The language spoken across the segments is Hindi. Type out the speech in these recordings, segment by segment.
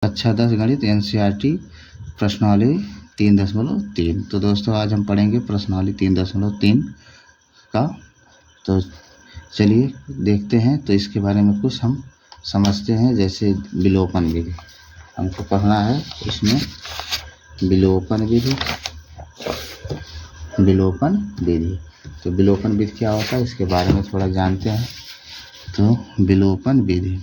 कक्षा 10 गणित एनसीईआरटी प्रश्नावली 3.3। तो दोस्तों आज हम पढ़ेंगे प्रश्नावली 3.3 का। तो चलिए देखते हैं। तो इसके बारे में कुछ हम समझते हैं। जैसे विलोपन विधि हमको पढ़ना है। इसमें विलोपन विधि तो विलोपन विधि क्या होता है इसके बारे में थोड़ा जानते हैं। तो विलोपन विधि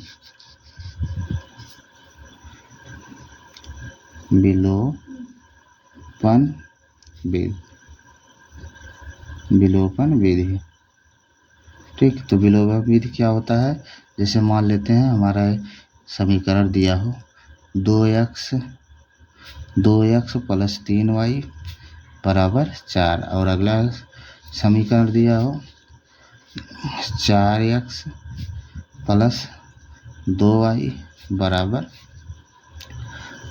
ठीक। तो विलोपन विधि क्या होता है। जैसे मान लेते हैं हमारा समीकरण दिया हो 2x प्लस 3y बराबर 4 और अगला समीकरण दिया हो 4x प्लस 2y बराबर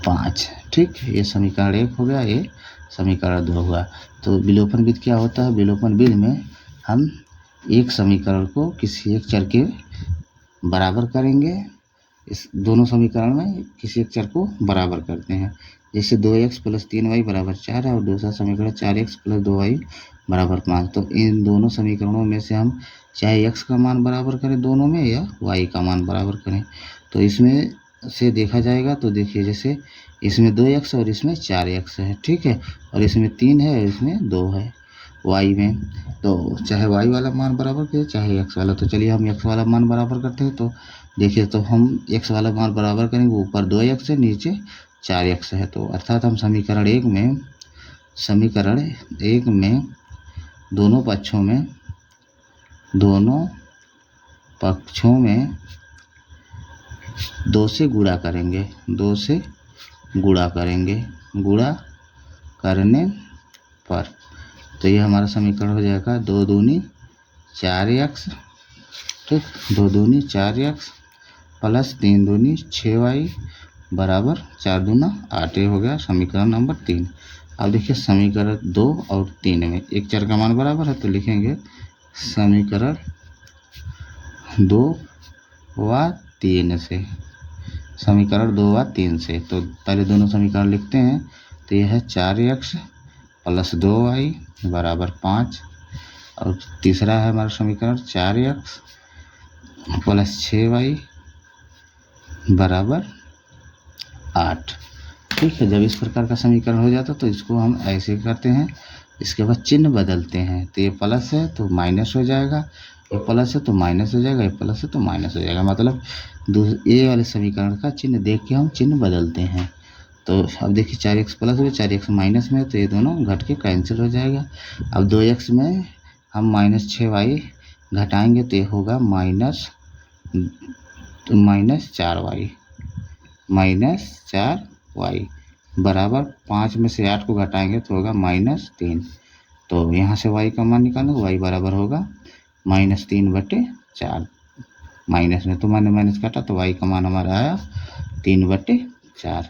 5। ठीक, ये समीकरण 1 हो गया, ये समीकरण 2 हुआ। तो विलोपन विधि क्या होता है। विलोपन विधि में हम एक समीकरण को किसी एक चर के बराबर करेंगे। इस दोनों समीकरण में किसी एक चर को बराबर करते हैं। जैसे 2x प्लस 3y बराबर 4 है और दूसरा समीकरण 4x प्लस 2y बराबर 5। तो इन दोनों समीकरणों में से हम चाहे x का मान बराबर करें दोनों में या y का मान बराबर करें। तो इसमें से देखा जाएगा। तो देखिए जैसे इसमें 2x और इसमें 4x है, ठीक है, और इसमें 3 है और इसमें 2 है y में। तो चाहे y वाला मान बराबर करें चाहे x वाला। तो चलिए हम x वाला मान बराबर करते हैं। तो देखिए तो हम x वाला मान बराबर करेंगे, ऊपर 2x है नीचे 4x है। तो अर्थात हम समीकरण एक में दोनों पक्षों में 2 से गुणा करेंगे। गुणा करने पर तो ये हमारा समीकरण हो जाएगा 2 दूनी 4x, ठीक, 2 दूनी 4x प्लस 3 दूनी 6y बराबर 4 दूना 8। हो गया समीकरण नंबर 3। अब देखिए समीकरण 2 और 3 में एक चर का मान बराबर है। तो लिखेंगे समीकरण 2 व 3 से। तो पहले दोनों समीकरण लिखते हैं। तो यह है 4x प्लस 2y बराबर 5 और तीसरा है हमारा समीकरण 4x प्लस 6y बराबर 8। ठीक है, जब इस प्रकार का समीकरण हो जाता तो इसको हम ऐसे करते हैं। इसके बाद चिन्ह बदलते हैं। तो ये प्लस है तो माइनस हो जाएगा, ये प्लस है तो माइनस हो जाएगा, ये प्लस है तो माइनस हो जाएगा। मतलब ए वाले समीकरण का चिन्ह देख के हम चिन्ह बदलते हैं। तो अब देखिए 4x प्लस में 4x माइनस में, तो ये दोनों घट के कैंसिल हो जाएगा। अब 2x में हम माइनस 6y घटाएंगे तो ये होगा माइनस 4y बराबर 5 में से 8 को घटाएंगे तो होगा -3। तो यहाँ से y का मान निकालेंगे, y बराबर होगा -3/4। माइनस में तो मैंने माइनस काटा तो y का मान हमारा आया 3/4।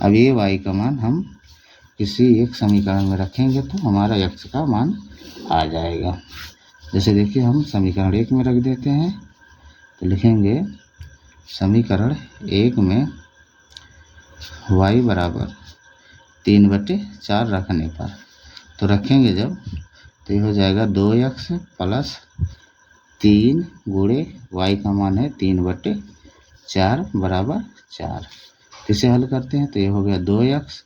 अब ये y का मान हम किसी एक समीकरण में रखेंगे तो हमारा x का मान आ जाएगा। जैसे देखिए हम समीकरण 1 में रख देते हैं। तो लिखेंगे समीकरण 1 में y बराबर 3/4 रखने पर तो रखेंगे जब तो ये हो जाएगा 2x प्लस 3 गुणे y का मान है 3/4 बराबर 4। इसे हल करते हैं तो ये हो गया 2x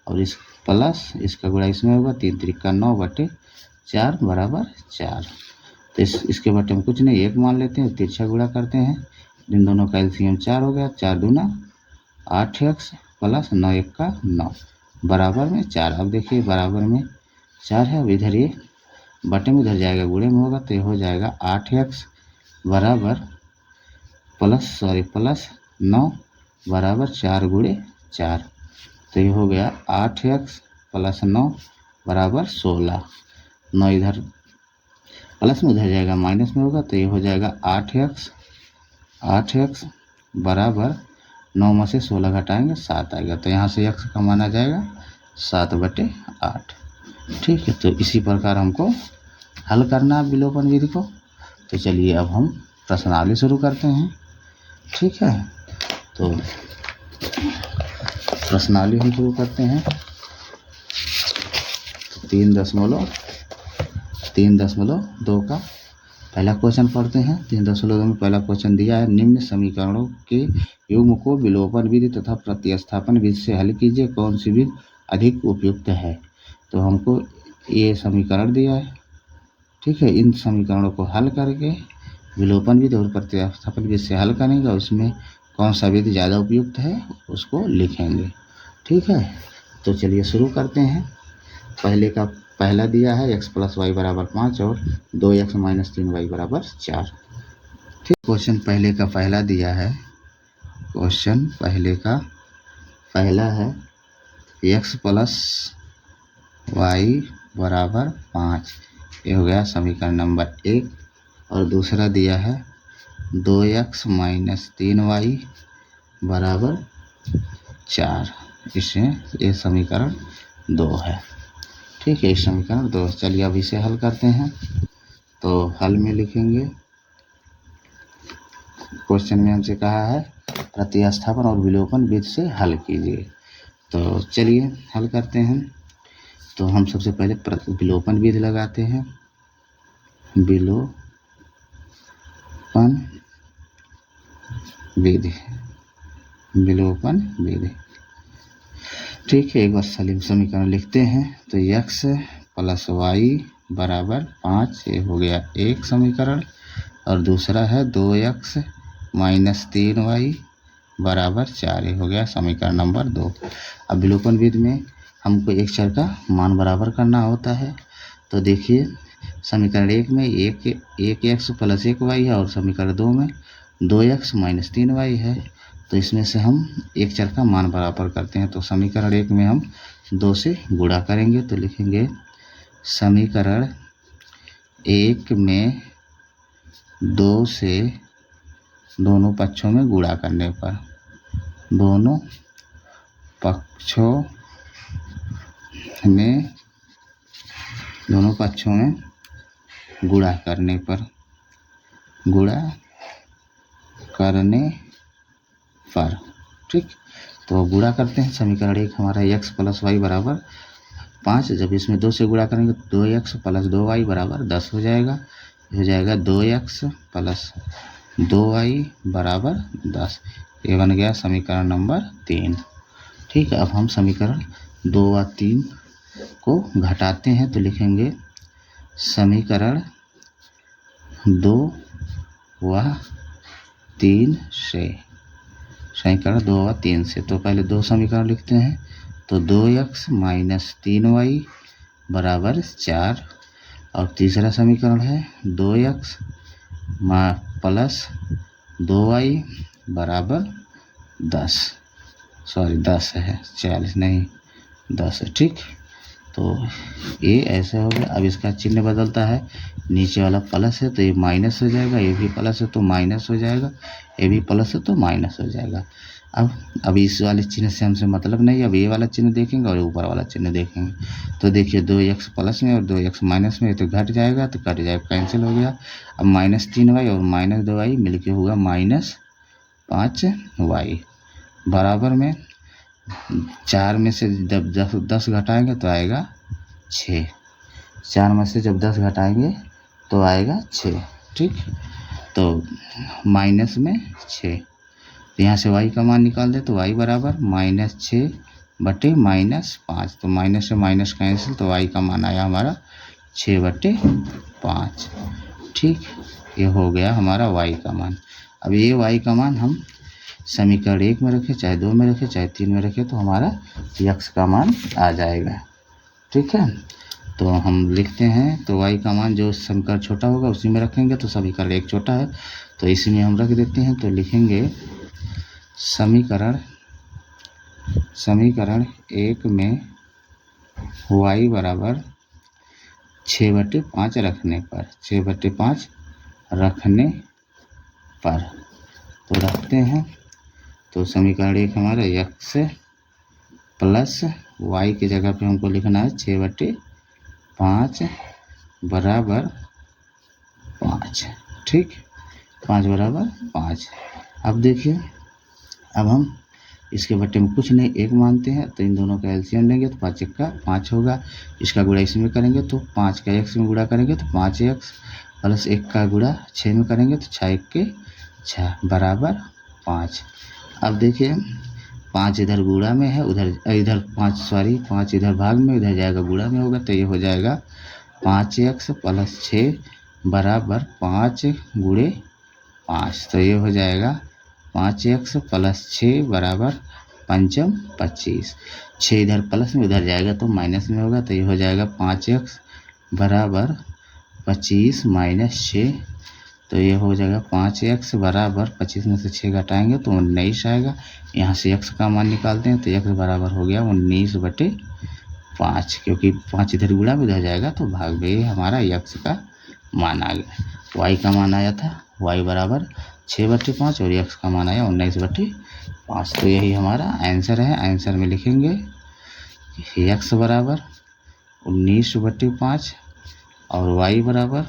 और इस प्लस इसका गुणा इसमें होगा 3 त्रिका 9/4 बराबर 4। तो इसके बटे में कुछ नहीं 1 मान लेते हैं, तिरछा गुणा करते हैं। इन दोनों का एलसीएम 4 हो गया, 4 दूना 8x प्लस 9 1 का 9 बराबर में 4। अब देखिए बराबर में 4 है। अब इधर ये बटे में उधर जाएगा, गुणे में होगा तो ये हो जाएगा 8x बराबर प्लस 9 बराबर 4 गुणे 4। तो ये हो गया 8x प्लस 9 बराबर 16। 9 इधर प्लस में उधर जाएगा माइनस में होगा तो ये हो जाएगा 8x बराबर 9 में से 16 घटाएंगे 7 आएगा। तो यहाँ से x का मान आ जाएगा 7/8। ठीक है, तो इसी प्रकार हमको हल करना है विलोपन विधि को। तो चलिए अब हम प्रश्नावली शुरू करते हैं। ठीक है, तो प्रश्नावली हम शुरू करते हैं। 3.2 का पहला क्वेश्चन पढ़ते हैं। 3.2 में पहला क्वेश्चन दिया है, निम्न समीकरणों के युग्म को विलोपन विधि तथा प्रतिस्थापन विधि से हल कीजिए, कौन सी विधि अधिक उपयुक्त है। तो हमको ये समीकरण दिया है, ठीक है। इन समीकरणों को हल करके विलोपन विधि और प्रतिस्थापन विधि से हल करेंगे और इसमें कौन सा विधि ज़्यादा उपयुक्त है उसको लिखेंगे, ठीक है। तो चलिए शुरू करते हैं। पहला दिया है x + y = 5 और 2x - 3y = 4, ठीक। क्वेश्चन पहले का पहला दिया है, क्वेश्चन पहले का पहला है x + y = 5, ये हो गया समीकरण नंबर 1। और दूसरा दिया है 2x - 3y = 4, इसमें ये समीकरण 2 है, ठीक है। इस समीकरण 2। चलिए अब इसे हल करते हैं। तो हल में लिखेंगे, क्वेश्चन में हमसे कहा है प्रतिस्थापन और विलोपन विधि से हल कीजिए। तो चलिए हल करते हैं। तो हम सबसे पहले विलोपन विधि लगाते हैं। विलोपन विधि, ठीक है। एक बार समीकरण लिखते हैं। तो x + y = 5, ये हो गया एक समीकरण। और दूसरा है 2x - 3y = 4, ये हो गया समीकरण नंबर 2। अब विलोपन विधि में हमको एक चर का मान बराबर करना होता है। तो देखिए समीकरण 1 में 1x + 1y है और समीकरण 2 में 2x - 3y है। तो इसमें से हम एक चर का मान बराबर करते हैं। तो समीकरण 1 में हम 2 से गुणा करेंगे। तो लिखेंगे समीकरण 1 में 2 से दोनों पक्षों में गुणा करने पर, दोनों पक्षों में गुणा करने पर, ठीक। तो गुणा करते हैं। समीकरण 1 हमारा x + y = 5, जब इसमें 2 से गुणा करेंगे तो 2x + 2y = 10 हो जाएगा। हो जाएगा 2x + 2y = 10, ये बन गया समीकरण नंबर 3, ठीक है। अब हम समीकरण 2 व 3 को घटाते हैं। तो लिखेंगे समीकरण 2 व 3 से, समीकरण 2 व 3 से। तो पहले 2 समीकरण लिखते हैं। तो 2x - 3y = 4 और तीसरा समीकरण है 2x + 2y = 10, सॉरी 10 है, 40 नहीं 10 है, ठीक। तो ये ऐसे हो गया। अब इसका चिन्ह बदलता है, नीचे वाला प्लस है तो ये माइनस हो जाएगा, ये भी प्लस है तो माइनस हो जाएगा, ये भी प्लस है तो माइनस हो जाएगा। अब इस वाले चिन्ह से हमसे मतलब नहीं, अब ये वाला चिन्ह देखेंगे और ऊपर वाला चिन्ह देखेंगे। तो देखिए 2x प्लस में और 2x माइनस में, तो घट जाएगा, तो कट जाएगा, कैंसिल हो गया। अब -3y और -2y मिलके हुआ -5y बराबर में 4 में से जब 10 घटाएंगे तो आएगा 6, 4 में से जब 10 घटाएंगे तो आएगा 6, ठीक। तो माइनस में 6, तो यहाँ से y का मान निकाल दे तो y बराबर -6 बटे -5, तो माइनस से माइनस कैंसिल, तो y का मान आया हमारा 6/5, ठीक। ये हो गया हमारा y का मान। अब ये y का मान हम समीकरण 1 में रखें, चाहे 2 में रखें, चाहे 3 में रखें, तो हमारा x का मान आ जाएगा, ठीक है। तो हम लिखते हैं, तो y का मान जो समीकरण छोटा होगा उसी में रखेंगे। तो समीकरण 1 छोटा है तो इसमें हम रख देते हैं। तो लिखेंगे समीकरण 1 में y = 6/5 रखने पर, 6/5 रखने पर, तो रखते हैं। तो समीकरण 1 हमारा x + y की जगह पे हमको लिखना है 6/5 = 5, ठीक, 5 = 5। अब देखिए, अब हम इसके बट्टे में कुछ नहीं, 1 मानते हैं, तो इन दोनों का एलसीएम लेंगे तो 5 1 5 होगा। इसका गुणा इसमें करेंगे तो 5 का x में गुणा करेंगे तो 5x प्लस 1 का गुणा 6 में करेंगे तो 6 1 6 बराबर 5। अब देखिए 5 इधर गुणा में है, इधर 5 इधर भाग में, इधर जाएगा गुणा में होगा, तो ये हो जाएगा 5x प्लस 6 बराबर 5 गुणे 5। तो ये हो जाएगा 5x प्लस 6 बराबर 5 25। 6 इधर प्लस में, उधर जाएगा तो माइनस में होगा, तो ये हो जाएगा 5x बराबर 25 माइनस 6। तो ये हो जाएगा 5x बराबर 25 में से 6 घटाएंगे तो 19 आएगा। यहाँ से x का मान निकालते हैं तो x बराबर हो गया 19/5, क्योंकि 5 इधर गुणा में उधर जाएगा तो भाग में, ये हमारा x का मान आ गया। y का मान आया था y बराबर 6/5 और x का मान आया 19/5। तो यही हमारा आंसर है। आंसर में लिखेंगे x बराबर 19/5 और y बराबर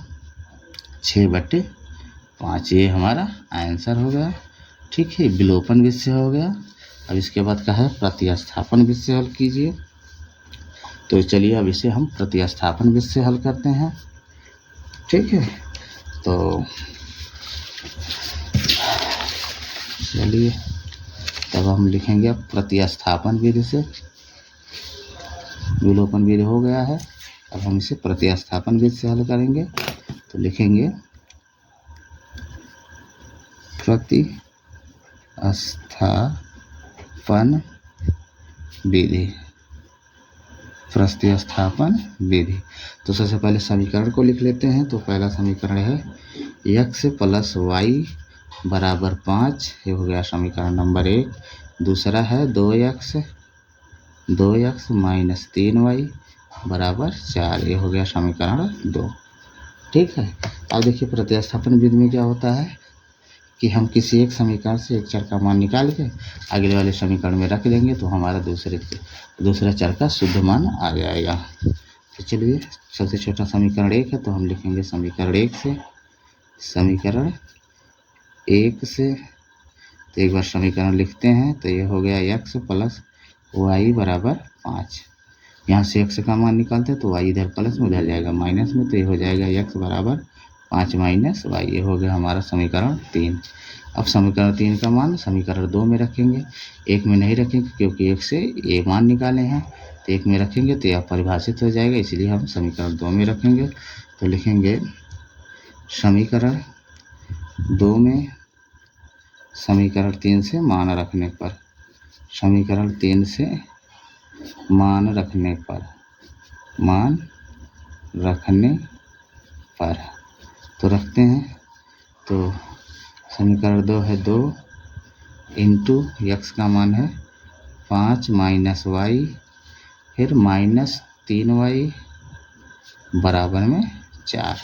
6/5। ये हमारा आंसर हो गया। ठीक है, विलोपन विधि से हो गया। अब इसके बाद का है प्रतिस्थापन विधि से हल कीजिए। तो चलिए अब इसे हम प्रतिस्थापन विधि से हल करते हैं। ठीक है, तो चलिए तब हम लिखेंगे अब प्रतिस्थापन विधि से। विलोपन विधि हो गया है, अब हम इसे प्रतिस्थापन विधि से हल करेंगे। तो लिखेंगे प्रतिस्थापन विधि। प्रतिस्थापन विधि, तो सबसे पहले समीकरण को लिख लेते हैं। तो पहला समीकरण है x प्लस वाई बराबर 5, ये हो गया समीकरण नंबर 1। दूसरा है 2x माइनस 3y बराबर 4, ये हो गया समीकरण 2। ठीक है, अब देखिए प्रतिस्थापन विधि में क्या होता है कि हम किसी एक समीकरण से एक चर का मान निकाल के अगले वाले समीकरण में रख देंगे तो हमारा दूसरा चर का शुद्ध मान आ जाएगा। तो चलिए सबसे छोटा समीकरण 1 है, तो हम लिखेंगे समीकरण 1 से। तो एक बार समीकरण लिखते हैं तो ये हो गया x प्लस वाई बराबर 5। यहाँ से x का मान निकालते हैं तो y इधर प्लस में, उधर जाएगा माइनस में, तो ये हो जाएगा x बराबर 5 माइनस वाई। ये हो गया हमारा समीकरण 3। अब समीकरण 3 का मान समीकरण 2 में रखेंगे, 1 में नहीं रखेंगे क्योंकि 1 से ये मान निकाले हैं। तो 1 में रखेंगे तो यह परिभाषित हो जाएगा, इसलिए हम समीकरण 2 में रखेंगे। तो लिखेंगे समीकरण 2 में समीकरण 3 से मान रखने पर, समीकरण 3 से मान रखने पर तो रखते हैं। तो समीकरण 2 है 2 इंटू x का मान है 5 माइनस वाई, फिर माइनस 3y बराबर में 4।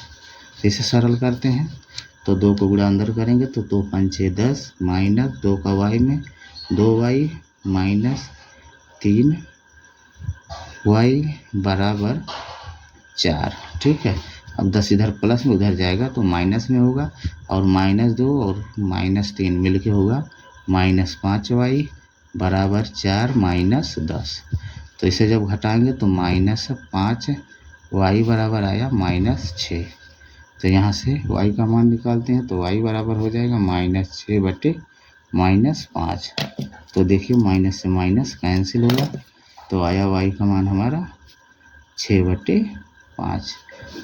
इसे सरल करते हैं तो 2 को गुणा अंदर करेंगे तो 2 5 6 10 माइनस 2 का y में 2y माइनस 3y बराबर 4। ठीक है, अब 10 इधर प्लस में, उधर जाएगा तो माइनस में होगा, और -2 और -3 मिलके होगा -5y बराबर 4 माइनस 10। तो इसे जब घटाएंगे तो -5y बराबर आया -6। तो यहाँ से y का मान निकालते हैं तो y बराबर हो जाएगा -6/-5। तो देखिए माइनस से माइनस कैंसिल होगा, तो आया y का मान हमारा 6/5।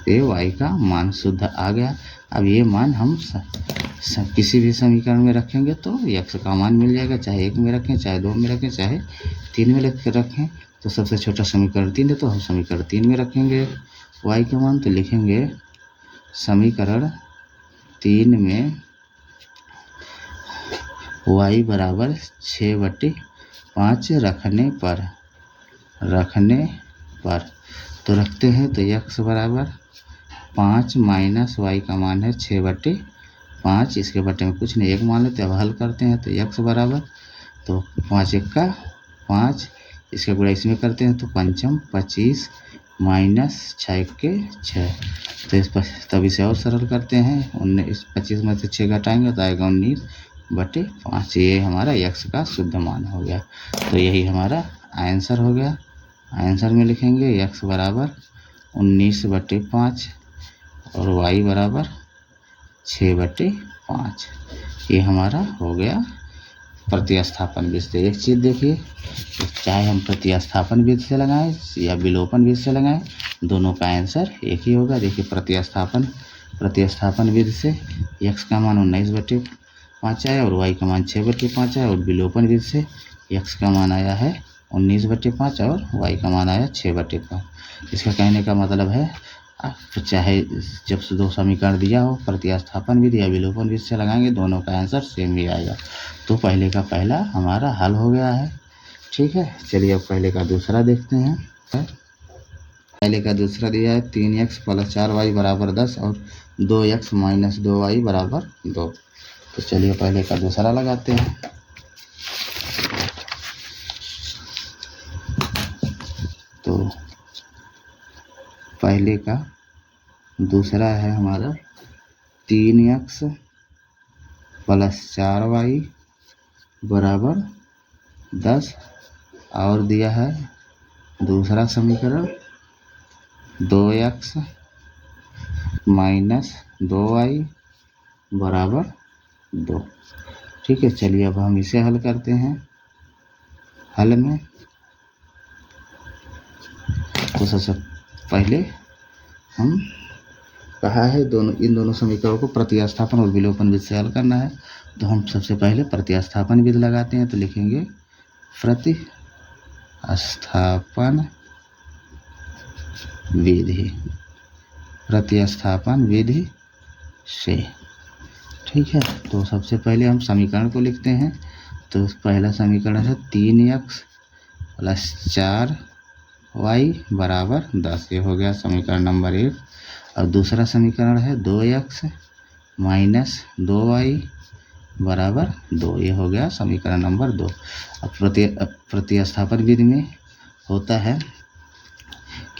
ये y का मान शुद्ध आ गया। अब ये मान हम किसी भी समीकरण में रखेंगे तो x का मान मिल जाएगा, चाहे 1 में रखें, चाहे 2 में रखें, चाहे 3 में रखें। तो सबसे छोटा समीकरण 3 है, तो हम समीकरण 3 में रखेंगे y का मान। तो लिखेंगे समीकरण 3 में y बराबर 6/5 रखने पर तो रखते हैं तो x बराबर 5 माइनस y का मान है 6/5। इसके बटे में कुछ नहीं, 1 मान लेते हैं। अब हल करते हैं तो x बराबर, तो 5 1 का 5, इसके गुणा इसमें करते हैं तो 5 25 माइनस 6 1 के 6। तो तब इसे और सरल करते हैं। 19 25 में से 6 घटाएंगे तो आएगा 19 बटे 5, ये हमारा x का शुद्ध मान हो गया। तो यही हमारा आंसर हो गया। आंसर में लिखेंगे x बराबर 19/5 और y बराबर 6/5। ये हमारा हो गया प्रतिस्थापन विधि से। एक चीज़ देखिए, चाहे हम प्रतिस्थापन विधि से लगाएं या विलोपन विधि से लगाएं, दोनों का आंसर एक ही होगा। देखिए प्रतिस्थापन विधि से x का मान 19/5 आया और y का मान 6/5 आया, और विलोपन विधि से x का मान आया है 19/5 और y का मान आया 6/5। इसका कहने का मतलब है चाहे जब से दो समीकरण दिया हो, प्रतिस्थापन विधि या विलोपन विधि से लगाएंगे, दोनों का आंसर सेम ही आएगा। तो पहले का पहला हमारा हल हो गया है। ठीक है, चलिए अब पहले का दूसरा देखते हैं। पहले का दूसरा दिया है 3x + 4y = 10 और 2x - 2y = 2। तो चलिए पहले का दूसरा लगाते हैं। तो पहले का दूसरा है हमारा 3x + 4y = 10 और दिया है दूसरा समीकरण 2x - 2y = 2। ठीक है, चलिए अब हम इसे हल करते हैं। हल में तो सबसे पहले हम कहा है इन दोनों समीकरणों को प्रतिस्थापन और विलोपन विधि से हल करना है। तो हम सबसे पहले प्रतिस्थापन विधि लगाते हैं। तो लिखेंगे प्रतिस्थापन विधि से। ठीक है, तो सबसे पहले हम समीकरण को लिखते हैं। तो पहला समीकरण है 3x + 4y = 10। ये हो गया समीकरण नंबर 1। और दूसरा समीकरण है 2x - 2y = 2। ये हो गया समीकरण नंबर 2। अब प्रतिस्थापन विधि में होता है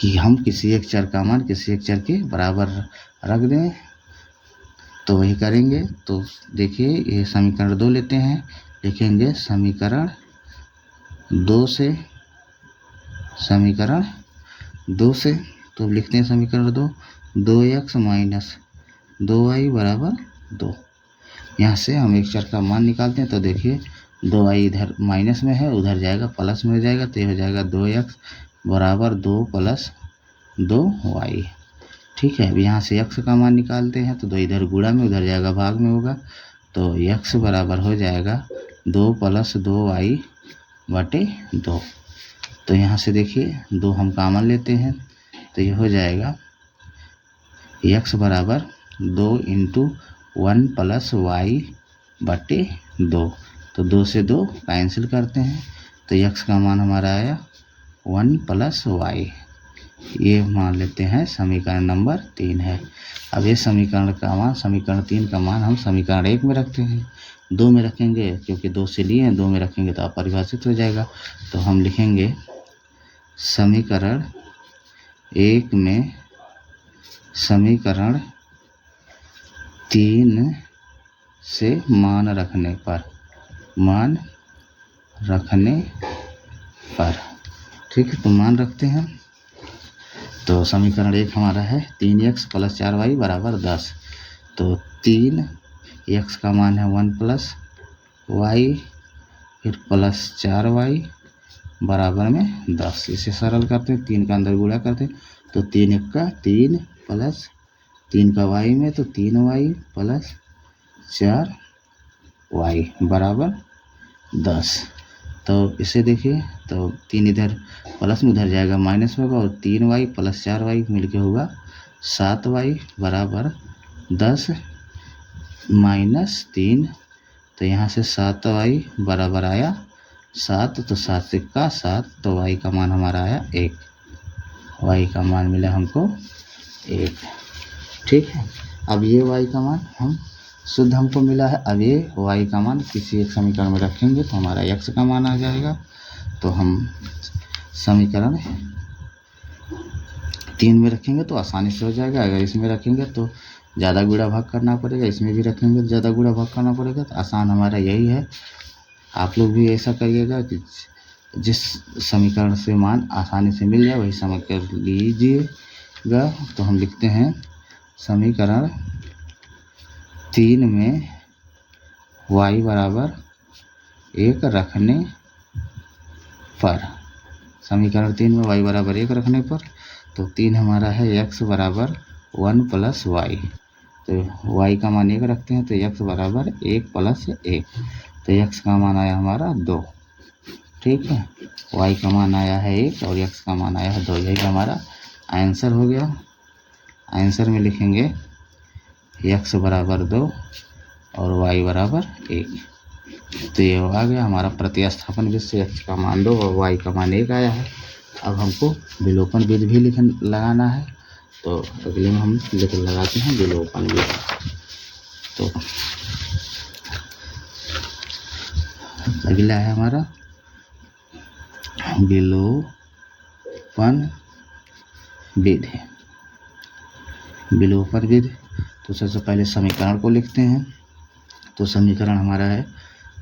कि हम किसी एक चर का मान किसी एक चर के बराबर रख दें, तो वही करेंगे। तो देखिए ये समीकरण 2 लेते हैं, लिखेंगे समीकरण 2 से तो लिखते हैं समीकरण 2x - 2y = 2। यहाँ से हम एक चर का मान निकालते हैं। तो देखिए 2y इधर माइनस में है, उधर जाएगा प्लस में हो जाएगा, तो ये हो जाएगा 2x = 2 + 2y। ठीक है, अब यहाँ से x का मान निकालते हैं। तो 2 इधर गुणा में, उधर जाएगा भाग में होगा, तो x बराबर हो जाएगा 2 + 2y / 2। तो यहाँ से देखिए 2 हम कॉमन लेते हैं, तो ये हो जाएगा x बराबर 2 × 1 + y / 2। तो 2 से 2 कैंसिल करते हैं, तो x का मान हमारा आया 1 + y। ये मान लेते हैं समीकरण नंबर 3 है। अब ये समीकरण 3 का मान हम समीकरण 1 में रखते हैं। 2 में रखेंगे क्योंकि 2 से लिए हैं, 2 में रखेंगे तो अपरिभाषित हो जाएगा। तो हम लिखेंगे समीकरण 1 में समीकरण 3 से मान रखने पर ठीक है, तो मान रखते हैं। तो समीकरण 1 हमारा है 3x + 4y = 10। तो 3x का मान है 1 + y फिर प्लस 4y बराबर में 10। इसे सरल करते हैं, 3 का अंदर गुणा करते हैं, तो 3 × 1 = 3 प्लस 3 का y में तो 3y प्लस 4y बराबर 10। तो इसे देखिए, तो 3 इधर प्लस में, उधर जाएगा माइनस में होगा, और 3y प्लस 4y मिलके होगा 7y बराबर 10 - 3। तो यहाँ से 7y बराबर आया 7, तो 7 से का 7, तो y का मान हमारा आया 1। y का मान मिला हमको 1। ठीक है, अब ये y का मान शुद्ध हमको मिला है। अब ये y का मान किसी एक समीकरण में रखेंगे तो हमारा x का मान आ जाएगा। तो हम समीकरण 3 में रखेंगे तो आसानी से हो जाएगा। अगर इसमें रखेंगे तो ज़्यादा गुणा भाग करना पड़ेगा, इसमें भी रखेंगे तो ज़्यादा गुणा भाग करना पड़ेगा। तो आसान हमारा यही है, आप लोग भी ऐसा करिएगा कि जिस समीकरण से मान आसानी से मिल जाए वही समीकरण लीजिएगा। तो हम लिखते हैं समीकरण 3 में y बराबर 1 रखने पर, समीकरण 3 में y बराबर 1 रखने पर, तो 3 हमारा है x बराबर 1 प्लस वाई। तो y का मान 1 रखते हैं तो x बराबर 1 प्लस 1, तो x का मान आया हमारा 2। ठीक है, y का मान आया है 1 और x का मान आया है 2, यही हमारा आंसर हो गया। आंसर में लिखेंगे x बराबर 2 और y बराबर 1। तो ये आ गया हमारा प्रतिस्थापन विधि से x का मान 2 और y का मान 1 आया है। अब हमको विलोपन विधि भी लगाना है, तो अगले में हम लगाते हैं विलोपन विधि। तो अगला है हमारा विलोपन विधि। विलोपन विधि, तो सबसे पहले समीकरण को लिखते हैं। तो समीकरण हमारा है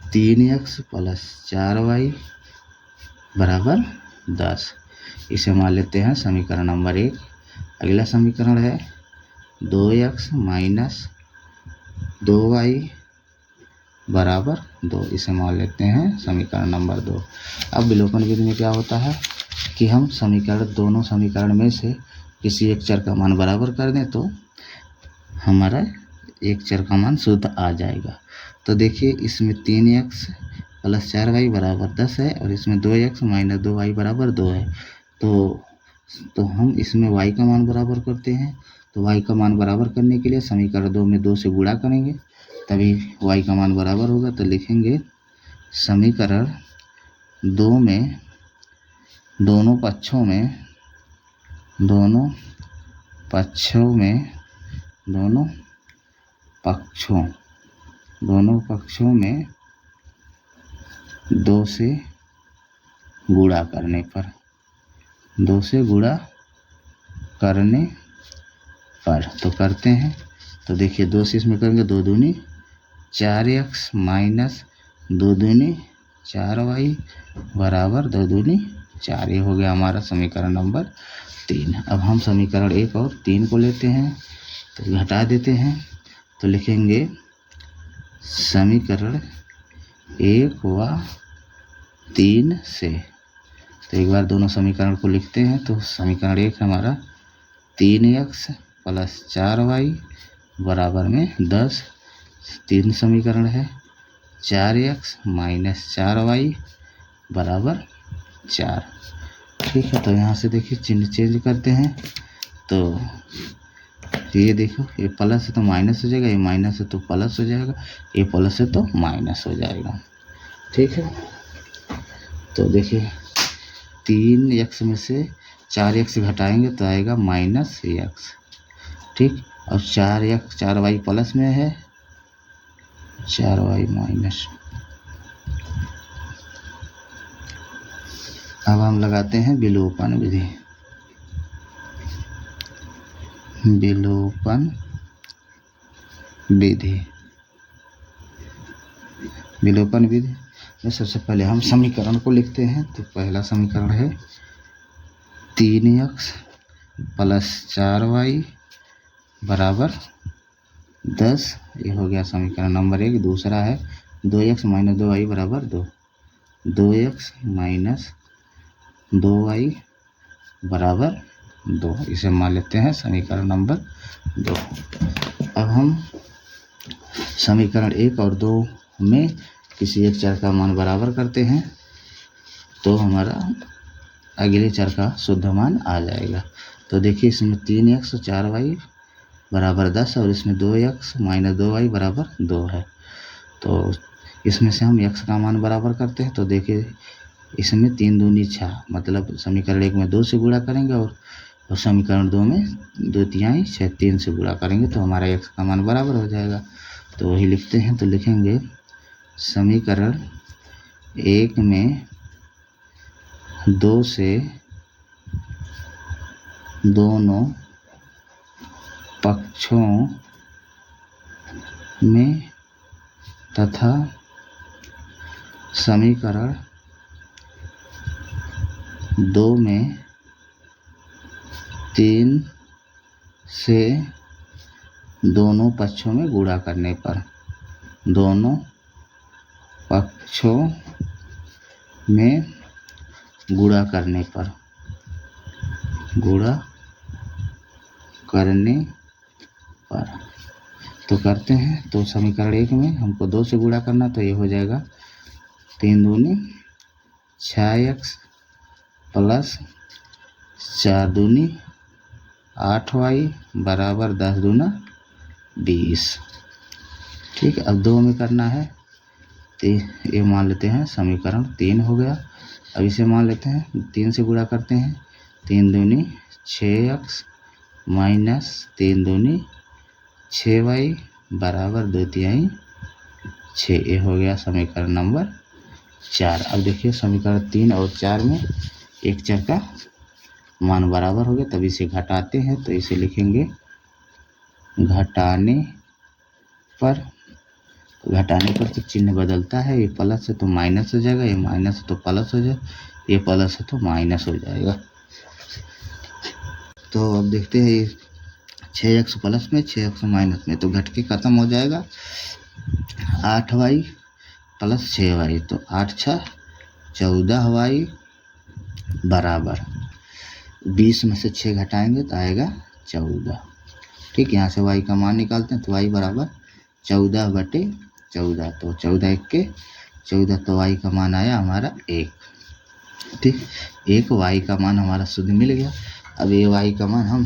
3x प्लस 4y बराबर 10, इसे मान लेते हैं समीकरण नंबर 1। अगला समीकरण है 2x माइनस 2y बराबर 2, इसे मान लेते हैं समीकरण नंबर 2। अब विलोपन विधि में क्या होता है कि हम दोनों समीकरण में से किसी एक चर का मान बराबर कर दें तो हमारा एक चर का मान शुद्ध आ जाएगा। तो देखिए इसमें 3x प्लस 4y बराबर 10 है और इसमें 2x माइनस 2y बराबर 2 है। तो हम इसमें y का मान बराबर करते हैं। तो y का मान बराबर करने के लिए समीकरण 2 में 2 से गुणा करेंगे तभी y का मान बराबर होगा। तो लिखेंगे समीकरण 2 में दोनों पक्षों में 2 से गुणा करने पर, 2 से गुणा करने पर तो करते हैं। तो देखिए 2 से इसमें करेंगे 2 दूनी 4x माइनस 2 दूनी 4y बराबर 2 दूनी 4, ये हो गया हमारा समीकरण नंबर 3। अब हम समीकरण 1 और 3 को लेते हैं तो घटा देते हैं। तो लिखेंगे समीकरण 1 व 3 से, तो एक बार दोनों समीकरण को लिखते हैं। तो समीकरण 1 हमारा 3x प्लस 4y बराबर में 10, 3 समीकरण है 4x माइनस 4y बराबर 4। ठीक है, तो यहाँ से देखिए चिन्ह चेंज करते हैं। तो ये देखो, ये प्लस है तो माइनस हो जाएगा, ये माइनस है तो प्लस हो जाएगा, ये प्लस है तो माइनस हो जाएगा। ठीक है, तो देखिए 3x में से 4x घटाएंगे तो आएगा माइनस x। ठीक, और 4y प्लस में है 4y माइनस। अब हम लगाते हैं विलोपन विधि। विलोपन विधि में सबसे पहले हम समीकरण को लिखते हैं। तो पहला समीकरण है 3x प्लस 4y बराबर 10, ये हो गया समीकरण नंबर 1। दूसरा है 2x माइनस 2y बराबर 2, 2x माइनस 2y बराबर 2, इसे मान लेते हैं समीकरण नंबर 2। अब हम समीकरण 1 और 2 में किसी एक चर का मान बराबर करते हैं तो हमारा अगले चर का शुद्ध मान आ जाएगा। तो देखिए इसमें 3x 4y बराबर 10 और इसमें 2x माइनस 2y बराबर 2 है। तो इसमें से हम x का मान बराबर करते हैं। तो देखिए इसमें 3 दूनी 6, मतलब समीकरण 1 में 2 से गुणा करेंगे और समीकरण 2 में 2 तिहाई 6 3 से गुणा करेंगे तो हमारा x का मान बराबर हो जाएगा। तो वही लिखते हैं। तो लिखेंगे समीकरण 1 में 2 से दोनों पक्षों में तथा समीकरण 2 में 3 से दोनों पक्षों में गुणा करने पर, दोनों पक्षों में गुणा करने पर तो करते हैं। तो समीकरण 1 में हमको 2 से गुणा करना, तो ये हो जाएगा 3 दूनी 6x प्लस 4 दूनी 8y बराबर 10 दूना 20। ठीक, अब 2 में करना है तो ये मान लेते हैं समीकरण 3 हो गया। अब इसे मान लेते हैं 3 से गुणा करते हैं, 3 दूनी 6x माइनस 3 दूनी 6y बराबर 2 6। ये हो गया समीकरण नंबर 4। अब देखिए समीकरण 3 और 4 में एक चर का मान बराबर हो गया, तब इसे घटाते हैं। तो इसे लिखेंगे घटाने पर, तो चिन्ह बदलता है, ये प्लस है तो माइनस हो जाएगा, ये माइनस है तो प्लस हो जाएगा, ये प्लस है तो माइनस हो जाएगा। तो अब देखते हैं ये 6x प्लस में 6x माइनस में, तो घट के ख़त्म हो जाएगा। 8y प्लस 6y, तो 8 6 14y बराबर 20 में से 6 घटाएंगे तो आएगा 14। ठीक, यहाँ से y का मान निकालते हैं, तो y बराबर 14/14, तो 14 1 के 14, तो y का मान आया हमारा 1। ठीक, 1 y का मान हमारा शुद्ध मिल गया। अब ये y का मान हम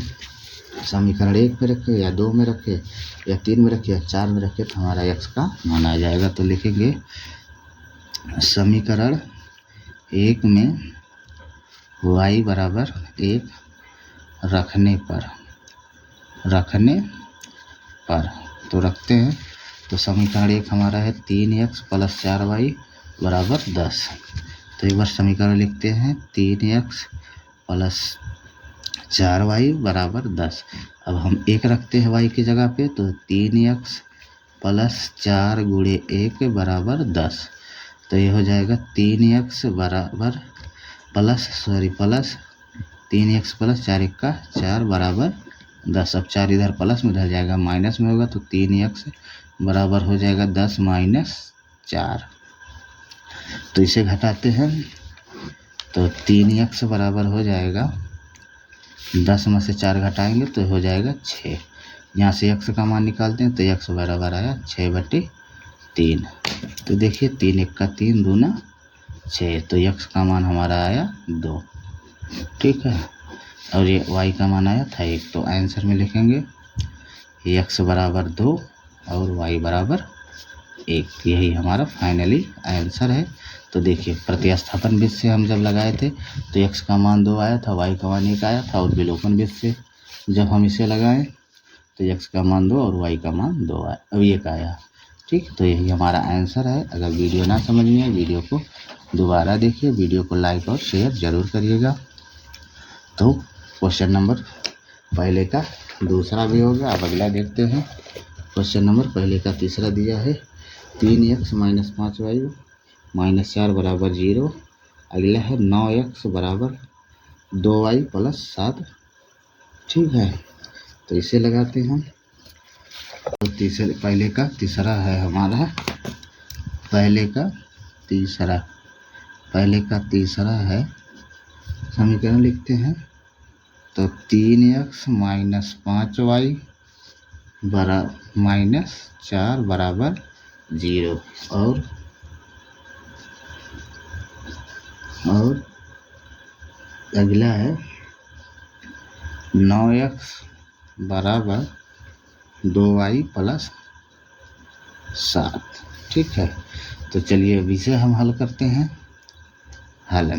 समीकरण 1 में रखें या 2 में रखें या 3 में रखें या 4 में रखें, तो हमारा x का मान आ जाएगा। तो लिखेंगे समीकरण 1 में y बराबर 1 रखने पर, तो रखते हैं। तो समीकरण 1 हमारा है 3x प्लस 4y बराबर 10। तो एक बार समीकरण लिखते हैं 3x प्लस 4y बराबर 10। अब हम 1 रखते हैं y की जगह पे, तो 3x प्लस 4 गुणे 1 बराबर 10। तो ये हो जाएगा 3x बराबर प्लस 3x प्लस 4 1 का 4 बराबर 10। अब 4 इधर प्लस में, इधर जाएगा माइनस में होगा, तो 3x बराबर हो जाएगा 10 माइनस 4। तो इसे घटाते हैं, तो 3x बराबर हो जाएगा 10 में से 4 घटाएंगे तो हो जाएगा 6। यहाँ से x का मान निकालते हैं, तो x बराबर आया 6/3। तो देखिए 3 1 का 3 दूना 6, तो x का मान हमारा आया 2। ठीक है, और ये y का मान आया था 1। तो आंसर में लिखेंगे x बराबर 2 और y बराबर 1। यही हमारा फाइनली आंसर है। तो देखिए प्रतिस्थापन विधि से हम जब लगाए थे तो x का मान 2 आया था, y का मान 1 आया था, और विलोपन विधि से जब हम इसे लगाएं तो x का मान 2 और y का मान 2 आया, अब 1 आया। ठीक, तो यही हमारा आंसर है। अगर वीडियो ना समझ में आए, वीडियो को दोबारा देखिए, वीडियो को लाइक और शेयर ज़रूर करिएगा। तो क्वेश्चन नंबर पहले का दूसरा भी हो गया। अब अगला देखते हैं। क्वेश्चन नंबर पहले का तीसरा दिया है 3x माइनस 5y माइनस 4 बराबर 0। अगला है 9x बराबर 2y प्लस 7। ठीक है, तो इसे लगाते हैं। तो पहले का तीसरा है हमारा, पहले का तीसरा है समीकरण लिखते हैं। तो 3x माइनस 5y माइनस 4 बराबर 0, और अगला है 9x बराबर 2y प्लस 7। ठीक है, तो चलिए अभी से हम हल करते हैं। हल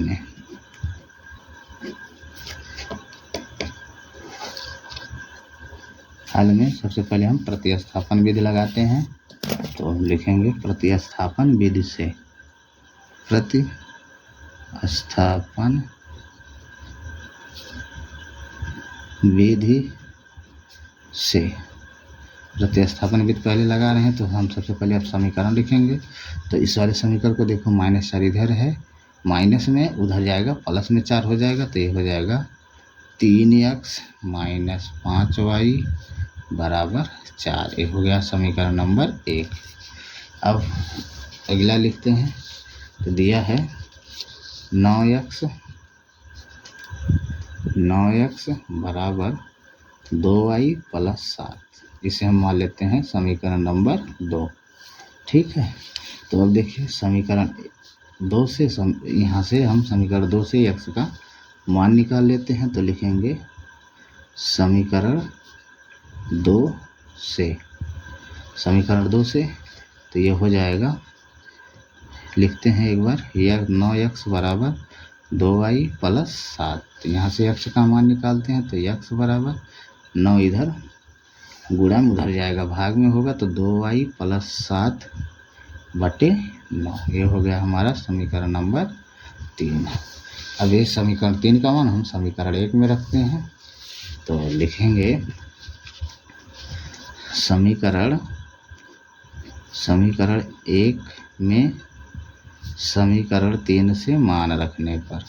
में सबसे पहले हम प्रतिस्थापन विधि लगाते हैं। तो हम लिखेंगे प्रतिस्थापन विधि से प्रतिस्थापन विधि पहले लगा रहे हैं, तो हम सबसे पहले अब समीकरण लिखेंगे। तो इस वाले समीकरण को देखो, -4 इधर है, माइनस में उधर जाएगा, प्लस में 4 हो जाएगा, तो ये हो जाएगा 3x - 5y बराबर 4। ये हो गया समीकरण नंबर 1। अब अगला लिखते हैं। तो दिया है 9x बराबर 2y + 7। इसे हम मान लेते हैं समीकरण नंबर 2। ठीक है, तो अब देखिए समीकरण 2 से यहाँ से हम समीकरण 2 से x का मान निकाल लेते हैं। तो लिखेंगे समीकरण 2 से तो ये हो जाएगा, लिखते हैं एक बार, यह 9x बराबर 2y + 7। तो यहाँ से x का मान निकालते हैं। तो x बराबर 9 इधर गुणा में उधर जाएगा, भाग में होगा, तो 2y + 7 बटे 9। ये हो गया हमारा समीकरण नंबर 3। अब ये समीकरण 3 का मान हम समीकरण 1 में रखते हैं। तो लिखेंगे समीकरण 1 में समीकरण 3 से मान रखने पर,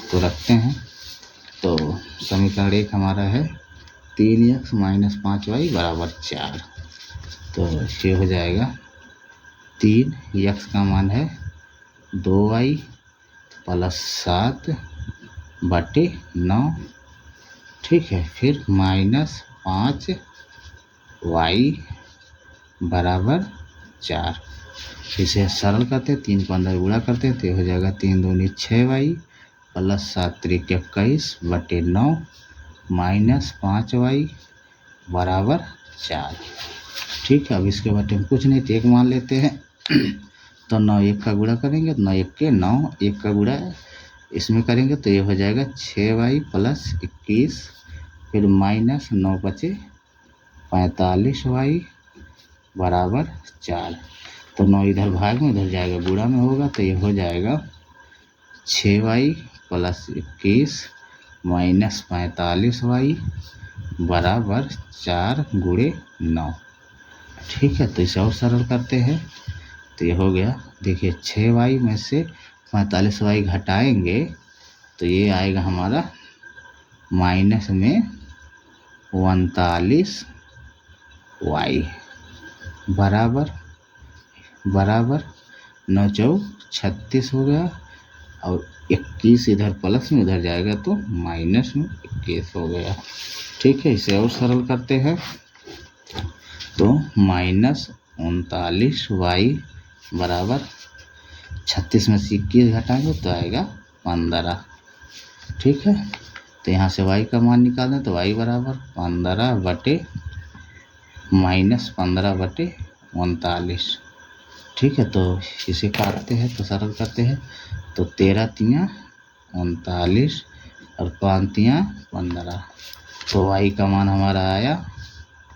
तो रखते हैं। तो समीकरण 1 हमारा है 3x - 5y बराबर 4। तो ये हो जाएगा 3x का मान है 2y + 7 बटे 9। ठीक है, फिर -5y बराबर 4। इसे सरल करते हैं, 3 को अंदर गुणा करते हैं, तो हो जाएगा 3 दूनी 6y + 7 त्रिक 21 बटे 9 -5y बराबर 4। ठीक है, अब इसके बटे में कुछ नहीं, तो 1 मान लेते हैं। तो 9 1 का गुणा करेंगे, तो 9 1 के 9, 1 का गुणा इसमें करेंगे, तो ये हो जाएगा 6y + 21, फिर -9 बचे 45y बराबर 4। तो 9 इधर भाग में उधर जाएगा, गुणा में होगा, तो ये हो जाएगा 6y + 21 - 45y बराबर 4 × 9। ठीक है, तो इसे और सरल करते हैं। तो ये हो गया, देखिए 6y में से 45y घटाएंगे, तो ये आएगा हमारा माइनस में 39y बराबर 9 चौक 36 हो गया, और 21 इधर प्लस में उधर जाएगा, तो माइनस में 21 हो गया। ठीक है, इसे और सरल करते हैं। तो -39y बराबर 36 में से 21 घटाएंगे, तो आएगा 15। ठीक है, तो यहाँ से y का मान निकालें, तो y बराबर 15 बटे -39। ठीक है, तो इसे काटते हैं, तो सरल करते हैं। तो 13 तियाँ 39 और 5 तियाँ 15। तो y का मान हमारा आया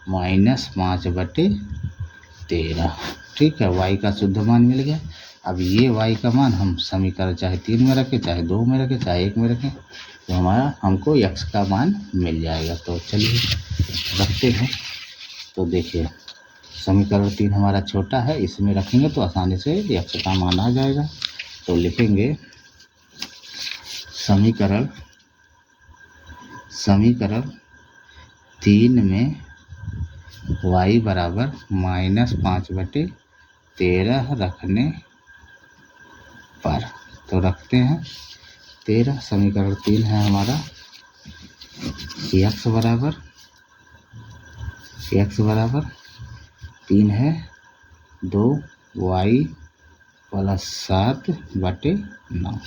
-5 बटे 13। ठीक है, y का शुद्ध मान मिल गया। अब ये y का मान हम समीकरण चाहे 3 में रखें, चाहे 2 में रखें, चाहे 1 में रखें, तो हमको x का मान मिल जाएगा। तो चलिए रखते हैं। तो देखिए समीकरण 3 हमारा छोटा है, इसमें रखेंगे तो आसानी से x का मान आ जाएगा। तो लिखेंगे समीकरण 3 में y बराबर -5 बटे 13 रखने पर। तो रखते हैं 13, समीकरण 3 है हमारा। x बराबर 3 है 2y + 7 बटे 9।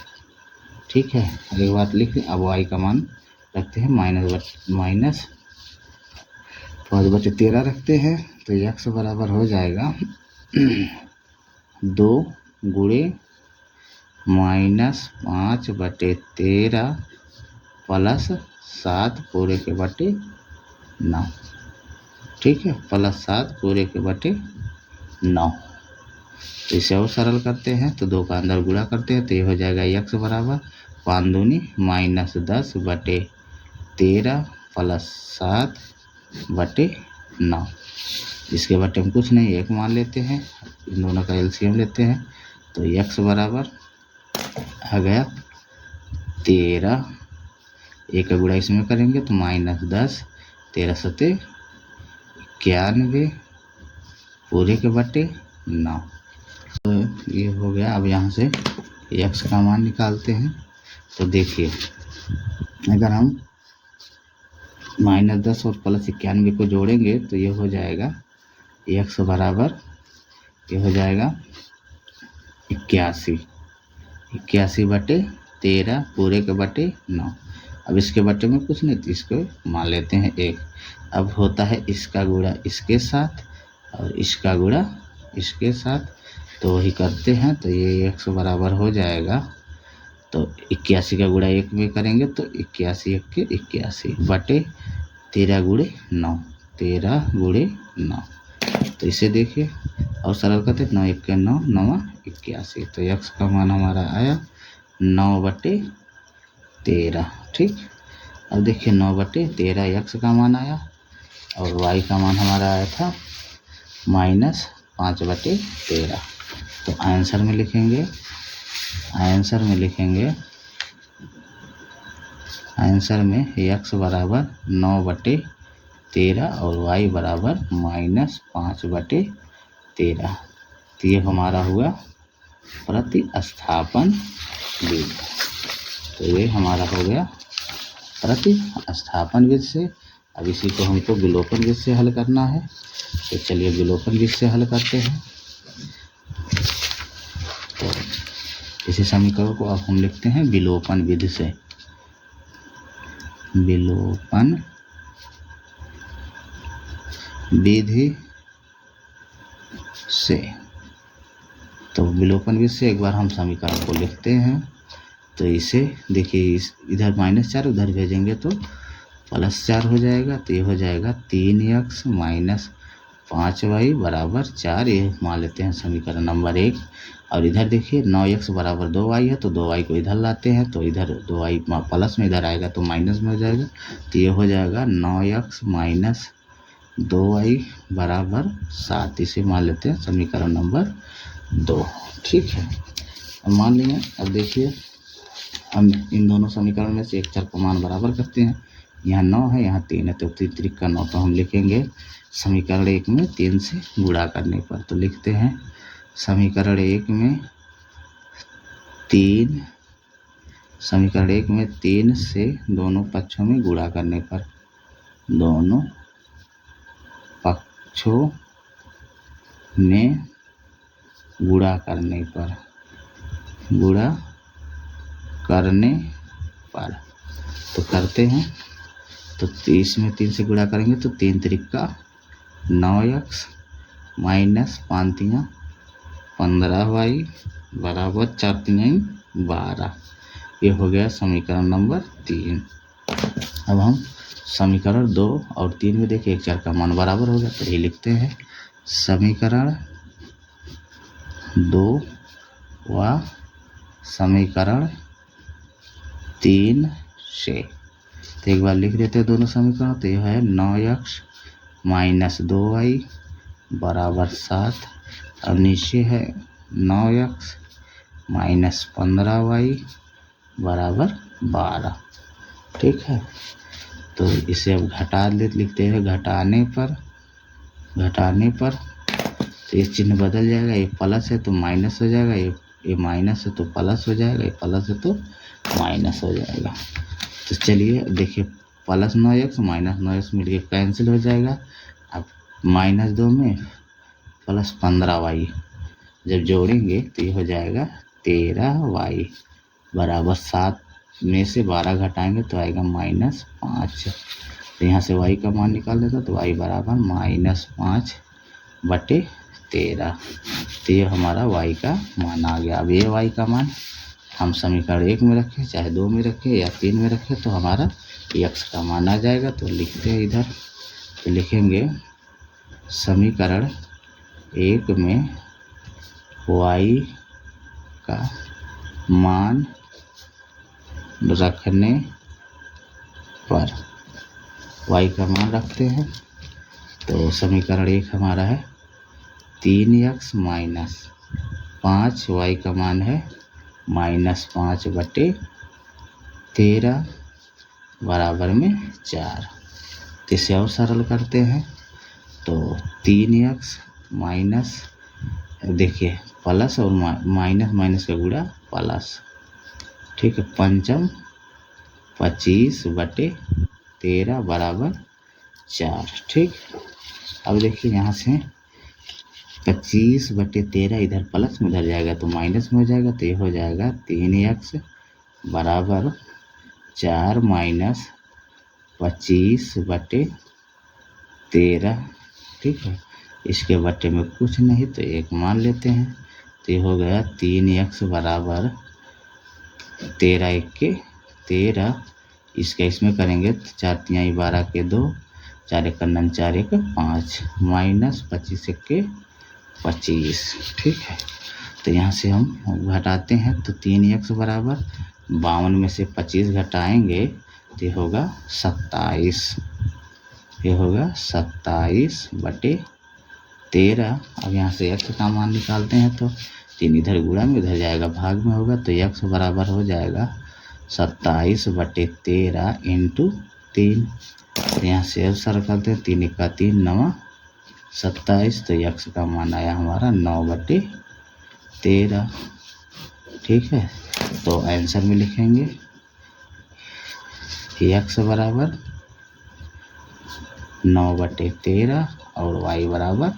ठीक है, एक बात लिख दें। अब y का मान रखते हैं -5 बटे 13 रखते हैं। तो x बराबर हो जाएगा 2 × -5 बटे 13 + 7 पूरे के बटे 9। ठीक है, +7 पूरे के बटे 9। तो इसे और सरल करते हैं, तो 2 का अंदर गुणा करते हैं, तो ये हो जाएगा x बराबर 5 दूनी -10/13 + 7/9। इसके बटे हम कुछ नहीं, 1 मान लेते हैं, इन दोनों का एलसीएम लेते हैं, तो x बराबर आ गया 13, 1 का गुणा इसमें करेंगे तो -10, 13 × 91 पूरे के बटे 9। तो ये हो गया। अब यहाँ से x का मान निकालते हैं, तो देखिए अगर हम -10 और +91 को जोड़ेंगे तो ये हो जाएगा x बराबर, ये हो जाएगा 81/13 पूरे के बटे 9। अब इसके बटे में कुछ नहीं, तो इसको मान लेते हैं 1। अब होता है इसका गुणा इसके साथ और इसका गुणा इसके साथ, तो वही करते हैं, तो ये x बराबर हो जाएगा, तो 81 का गुणा 1 में करेंगे तो 81 × 1 = 81 बटे 13 × 9, 13 × 9। तो इसे देखिए और सरल करते, 9 × 1 = 9, 9 × 81, तो x का मान हमारा आया 9/13। ठीक, अब देखिए 9/13 x का मान आया और y का मान हमारा आया था -5/13। तो आंसर में लिखेंगे, आंसर में x बराबर 9/13 और y बराबर -5/13। तो ये हमारा हुआ प्रतिस्थापन विधि। तो ये हमारा हो गया प्रतिस्थापन विधि से। अब इसी को हमको विलोपन विधि से हल करना है, तो चलिए विलोपन विधि से हल करते हैं। तो इसी समीकरण को अब हम लिखते हैं विलोपन विधि से। विलोपन विधि से, तो विलोपन विधि से एक बार हम समीकरण को लिखते हैं। तो इसे देखिए, इधर -4 उधर भेजेंगे तो +4 हो जाएगा, तो ये हो जाएगा 3x - 5y = 4। ये मान लेते हैं समीकरण नंबर 1। और इधर देखिए 9x बराबर 2y है, तो 2y को इधर लाते हैं, तो इधर 2y प्लस में इधर आएगा तो माइनस में हो जाएगा, तो ये हो जाएगा 9x - 2y = 7। इसे मान लेते हैं समीकरण नंबर 2। ठीक है, अब मान लेंगे। अब देखिए हम इन दोनों समीकरण में से एक चर को मान बराबर करते हैं। यहाँ 9 है, यहाँ 3 है, तो 3 का 9, तो हम लिखेंगे समीकरण 1 में 3 से गुणा करने पर। तो लिखते हैं समीकरण 1 में 3 से दोनों पक्षों में गुणा करने पर, दोनों पक्षों में गुणा करने पर, तो करते हैं। तो 30 में 3 से गुणा करेंगे तो 3 × 3 = 9x - 5 × 15y = 4 × 3 = 12। ये हो गया समीकरण नंबर 3। अब हम समीकरण 2 और 3 में देखिए एक चर का मान बराबर हो गया, तो ये लिखते हैं समीकरण 2 व समीकरण 3 से। तो एक बार लिख देते हैं दोनों समीकरण। तो यह है 9x - 2y = 7, अब नीचे है 9x - 15y = 12। ठीक है, तो इसे अब लिखते हैं घटाने पर, तो ये चिन्ह बदल जाएगा, ये प्लस है तो माइनस हो जाएगा, ये माइनस है तो प्लस हो जाएगा, ये प्लस है तो माइनस हो जाएगा। तो चलिए देखिए, +9x - 9x मिलके कैंसिल हो जाएगा। अब -2 में +15y जब जोड़ेंगे तो ये हो जाएगा 13y = 7 में से 12 घटाएंगे तो आएगा -5। तो यहाँ से y का मान निकाल देगा, तो y बराबर -5/13। तो ये हमारा y का मान आ गया। अब ये y का मान हम समीकरण 1 में रखें, चाहे 2 में रखें या 3 में रखें, तो हमारा x का मान आ जाएगा। तो लिखते हैं इधर, तो लिखेंगे समीकरण 1 में y का मान रखने पर, y का मान रखते हैं तो समीकरण 1 हमारा है 3x माइनस 5, y का मान है -5/13 बराबर में 4। इसे और सरल करते हैं तो 3x माइनस, देखिए प्लस और माइनस माइनस का गुणा प्लस, ठीक है, 5 25/13 बराबर 4। ठीक, अब देखिए यहाँ से 25/13 इधर प्लस में उधर जाएगा तो माइनस में हो जाएगा, तो ये हो जाएगा 3x बराबर 4 माइनस 25/13। ठीक है, इसके बट्टे में कुछ नहीं तो 1 मान लेते हैं, तो ये हो गया 3x बराबर 13 1 के 13, इसका इसमें करेंगे तो 4 3 12 के 2, 4 1 9 4 1 5 माइनस 25 1 के 25। ठीक है, तो यहाँ से हम घटाते हैं तो 3x बराबर 52 में से 25 घटाएंगे तो ये होगा 27, ये होगा 27/13। अब यहाँ से x का मान निकालते हैं तो 3 इधर गुणा में उधर जाएगा भाग में होगा, तो x बराबर हो जाएगा 27/13 इंटू 3। यहाँ से अब सर करते हैं 3 1 3 9 27, तो x का मान आया हमारा 9/13। ठीक है, तो आंसर में लिखेंगे x बराबर 9/13 और y बराबर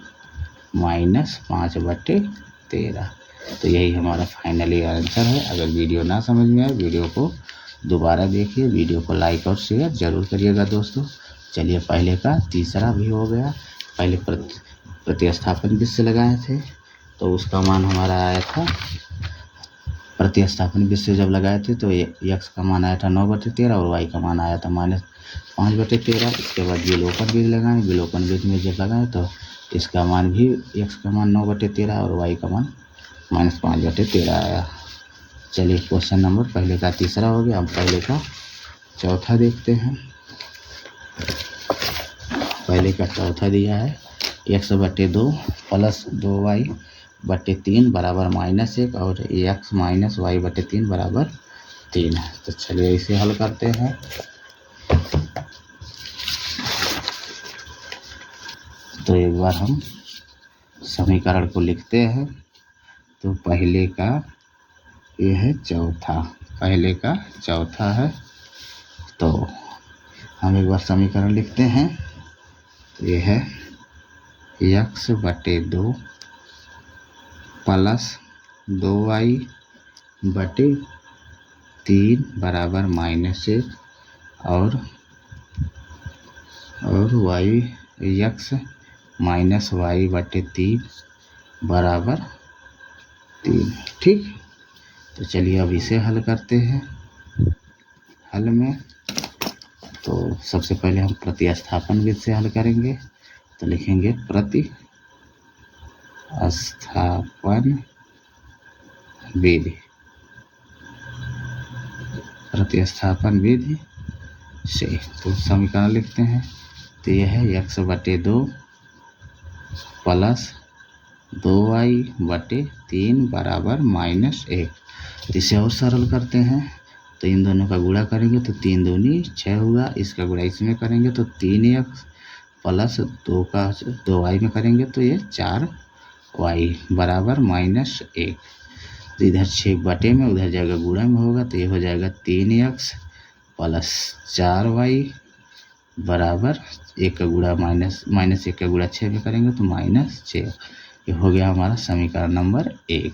-5/13। तो यही हमारा फाइनली आंसर है। अगर वीडियो ना समझ में आए, वीडियो को दोबारा देखिए, वीडियो को लाइक और शेयर जरूर करिएगा दोस्तों। चलिए, पहले का तीसरा भी हो गया। पहले प्रतिस्थापन विधि से लगाए थे तो उसका मान हमारा आया था, प्रतिस्थापन विधि से जब लगाए थे तो x का मान आया था 9/13 और y का मान आया था -5/13। इसके बाद विलोपन विधि लगाए, विलोपन विधि में जब लगाए तो इसका मान भी x का मान 9/13 और y का मान -5/13 आया। चलिए, क्वेश्चन नंबर पहले का तीसरा हो गया। हम पहले का चौथा देखते हैं। पहले का चौथा दिया है x/2 प्लस 2y/3 बराबर -1 और x माइनस y/3 बराबर 3 है। तो चलिए इसे हल करते हैं। तो एक बार हम समीकरण को लिखते हैं। तो पहले का ये है चौथा, पहले का चौथा है। तो हम एक बार समीकरण लिखते हैं। तो ये है x/2 प्लस 2y/3 बराबर -1 और x माइनस y/3 बराबर 3। ठीक, तो चलिए अब इसे हल करते हैं। हल में तो सबसे पहले हम प्रतिस्थापन विधि से हल करेंगे। तो लिखेंगे प्रतिस्थापन विधि, प्रतिस्थापन विधि से तो समीकरण लिखते हैं। तो यह है x/2 प्लस 2y/3 बराबर -1। इसे और सरल करते हैं तो इन दोनों का गुणा करेंगे तो 3 दूनी 6 हुआ, इसका गुणा इसमें करेंगे तो 3x प्लस 2y में करेंगे तो ये 4y बराबर -1। तो इधर 6 बटे में उधर जाएगा गुणा में होगा, तो ये हो जाएगा 3x प्लस 4y बराबर 1 का गुणा -1 का गुणा 6 में करेंगे तो -6। ये हो गया हमारा समीकरण नंबर 1।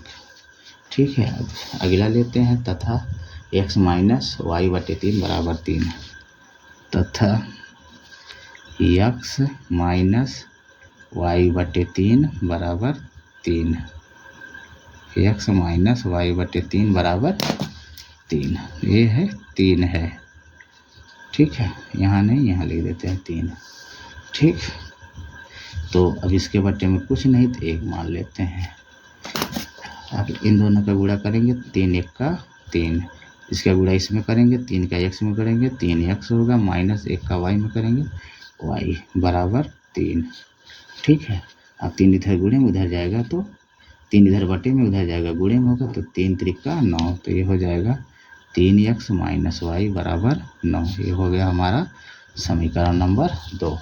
ठीक है, अब अगला लेते हैं। तथा x माइनस y/3 बराबर 3, तथा x माइनस y/3 बराबर 3, x माइनस y/3 बराबर 3। ये है 3 है। ठीक है, यहाँ नहीं, यहाँ लिख देते हैं 3। ठीक, तो अब इसके बट्टे में कुछ नहीं तो 1 मान लेते हैं। अब इन दोनों का गुणा करेंगे, 3 1 का 3, इसका गुणा इसमें करेंगे, 3 का x में करेंगे 3x होगा, माइनस 1 का y में करेंगे y बराबर 3। ठीक है, अब 3 इधर गुणे में उधर जाएगा तो 3 इधर बटे में उधर जाएगा गुणे में होगा, तो 3 त्रिका 9, तो ये हो जाएगा 3x माइनस वाई बराबर 9। ये हो गया हमारा समीकरण नंबर 2।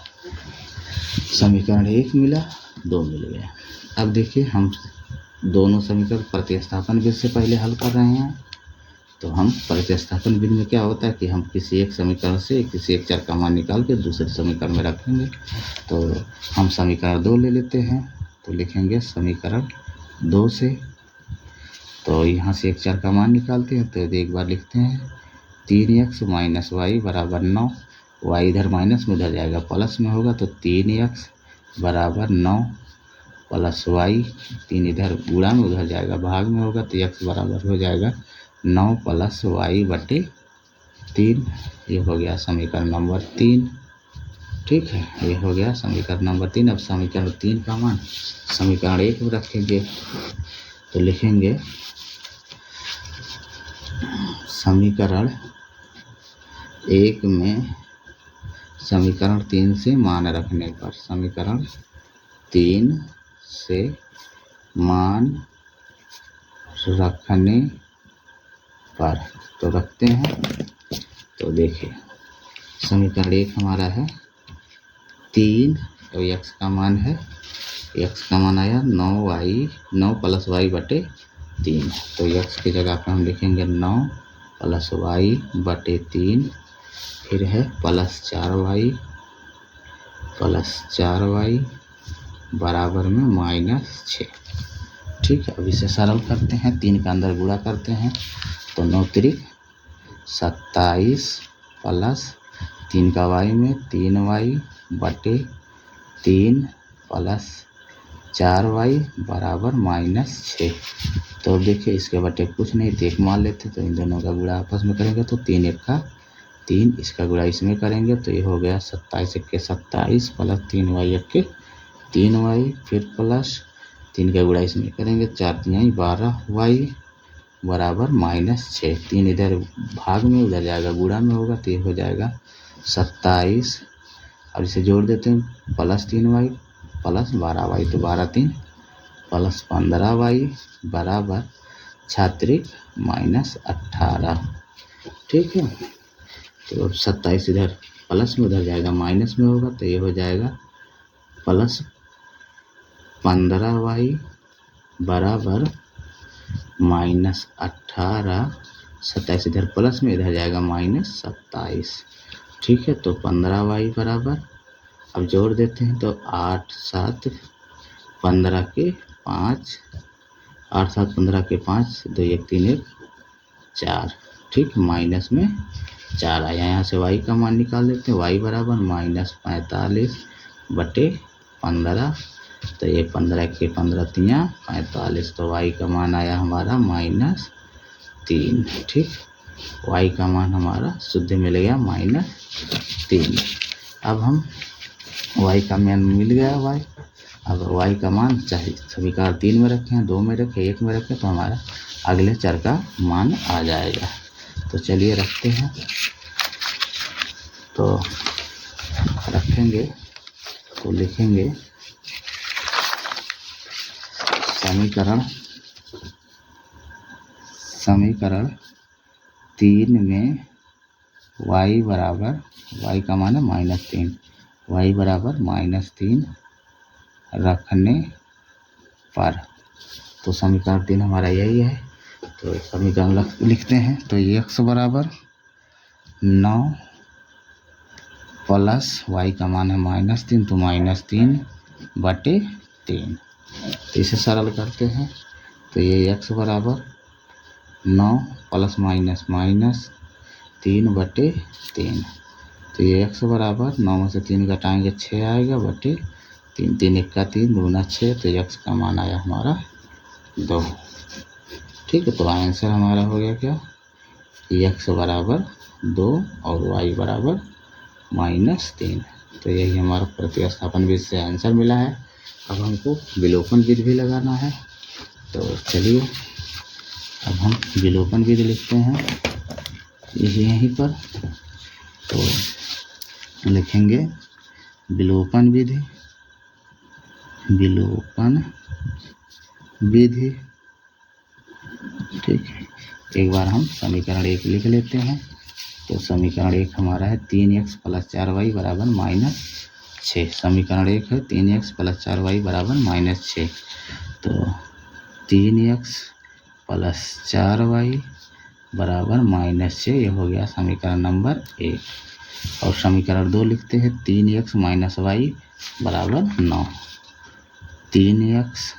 समीकरण 1 मिला, 2 मिल गया। अब देखिए हम दोनों समीकरण प्रतिस्थापन विधि से पहले हल कर रहे हैं। तो हम प्रतिस्थापन विधि में क्या होता है कि हम किसी एक समीकरण से किसी एक चर का मान निकाल के दूसरे समीकरण में रखेंगे। तो हम समीकरण 2 ले लेते हैं, तो लिखेंगे समीकरण 2 से, तो यहाँ से एक चर का मान निकालते हैं। तो एक बार लिखते हैं 3x माइनस वाई बराबर 9, वाई इधर माइनस में उधर जाएगा प्लस में होगा, तो 3x बराबर 9 प्लस वाई, 3 इधर गुणा में उधर जाएगा भाग में होगा, तो x बराबर हो जाएगा 9 प्लस वाई बटे 3। ये हो गया समीकरण नंबर 3। ठीक है, ये हो गया समीकरण नंबर 3। अब समीकरण 3 का मान समीकरण 1 में रखेंगे, तो लिखेंगे समीकरण 1 में समीकरण 3 से मान रखने पर, समीकरण 3 से मान रखने पर, तो रखते हैं। तो देखिए समीकरण 1 हमारा है 3, तो x का मान है, x का मान आया 9 प्लस वाई बटे 3, तो x की जगह पर हम लिखेंगे 9 प्लस वाई बटे 3, फिर है प्लस 4y बराबर में माइनस 6। ठीक है, अब इसे सरल करते हैं, 3 का अंदर गुणा करते हैं, तो 9 त्रिक 27 प्लस 3 का y में 3y बटे 3 प्लस 4y बराबर माइनस 6। तो देखिए इसके बटे कुछ नहीं, तो एक मान लेते, तो इन दोनों का गुणा आपस में करेंगे, तो 3 1 का 3, इसका गुणा इसमें करेंगे, तो ये हो गया 27 1 के 27 प्लस 3y 1 के 3y, फिर प्लस 3 का गुणा इसमें करेंगे, 4 3 12y बराबर माइनस 6। 3 इधर भाग में उधर जाएगा गुणा में होगा, तो ये हो जाएगा 27। अब इसे जोड़ देते हैं, प्लस 3y प्लस 12y, तो 12 3 प्लस 15y बराबर 6 माइनस 18। ठीक है, तो 27 इधर प्लस में उधर जाएगा माइनस में होगा, तो ये हो जाएगा प्लस 15y बराबर माइनस 18। 27 इधर प्लस में इधर जाएगा माइनस 27। ठीक है, तो 15y बराबर, अब जोड़ देते हैं, तो 8 7 15 के 5, 8 7 15 के 5, 2 1 3 1 4। ठीक, माइनस में 4 आया। यहाँ से y का मान निकाल देते हैं, y बराबर माइनस 45 बटे 15, तो ये 15 के 15 3 45, तो y का मान आया हमारा माइनस 3। ठीक, y का मान हमारा शुद्ध मिल गया माइनस 3। अब हम y का मान मिल गया y, अब y का मान चाहे समीकरण 3 में रखें, 2 में रखें, 1 में रखें, तो हमारा अगले चर का मान आ जाएगा। तो चलिए रखते हैं, तो रखेंगे, तो लिखेंगे समीकरण 3 में y बराबर, y का मान है -3, y बराबर -3 रखने पर, तो समीकरण 3 हमारा यही है। तो समीकरण लिखते हैं, तो x बराबर 9 प्लस y का मान है -3, तो -3 बटे 3, तो इसे सरल करते हैं, तो ये x बराबर 9 प्लस माइनस माइनस 3 बटे 3, तो ये x बराबर 9 में से 3 घटाएंगे 6 आएगा बटे 3, 3 1 का 3 दूना 6, तो x का मान आया हमारा 2। ठीक है, तो आंसर हमारा हो गया क्या, x बराबर 2 और y बराबर -3। तो यही हमारा प्रतिस्थापन विधि से आंसर मिला है। अब हमको विलोपन विधि भी लगाना है। तो चलिए अब हम विलोपन विधि लिखते हैं यहीं पर। तो लिखेंगे विलोपन विधि, विलोपन विधि। ठीक है, एक बार हम समीकरण 1 लिख लेते हैं। तो समीकरण 1 हमारा है 3x + 4y = -6। समीकरण 1 है 3x + 4y = -6। तो 3x + 4y = -6, ये हो गया समीकरण नंबर 1। और समीकरण 2 लिखते हैं 3x - y = 9। 3x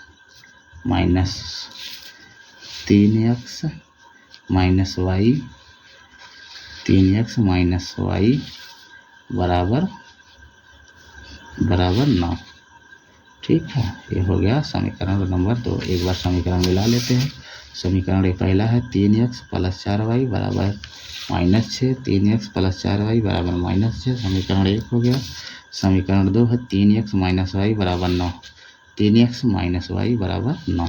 - y बराबर 9। ठीक है, ये हो गया समीकरण नंबर 2। एक बार समीकरण मिला लेते हैं। समीकरण पहला है 3x + 4y -6। 3x + 4y -6 समीकरण 1 हो गया। समीकरण 2 है 3x - y = 9। 3x - y = 9,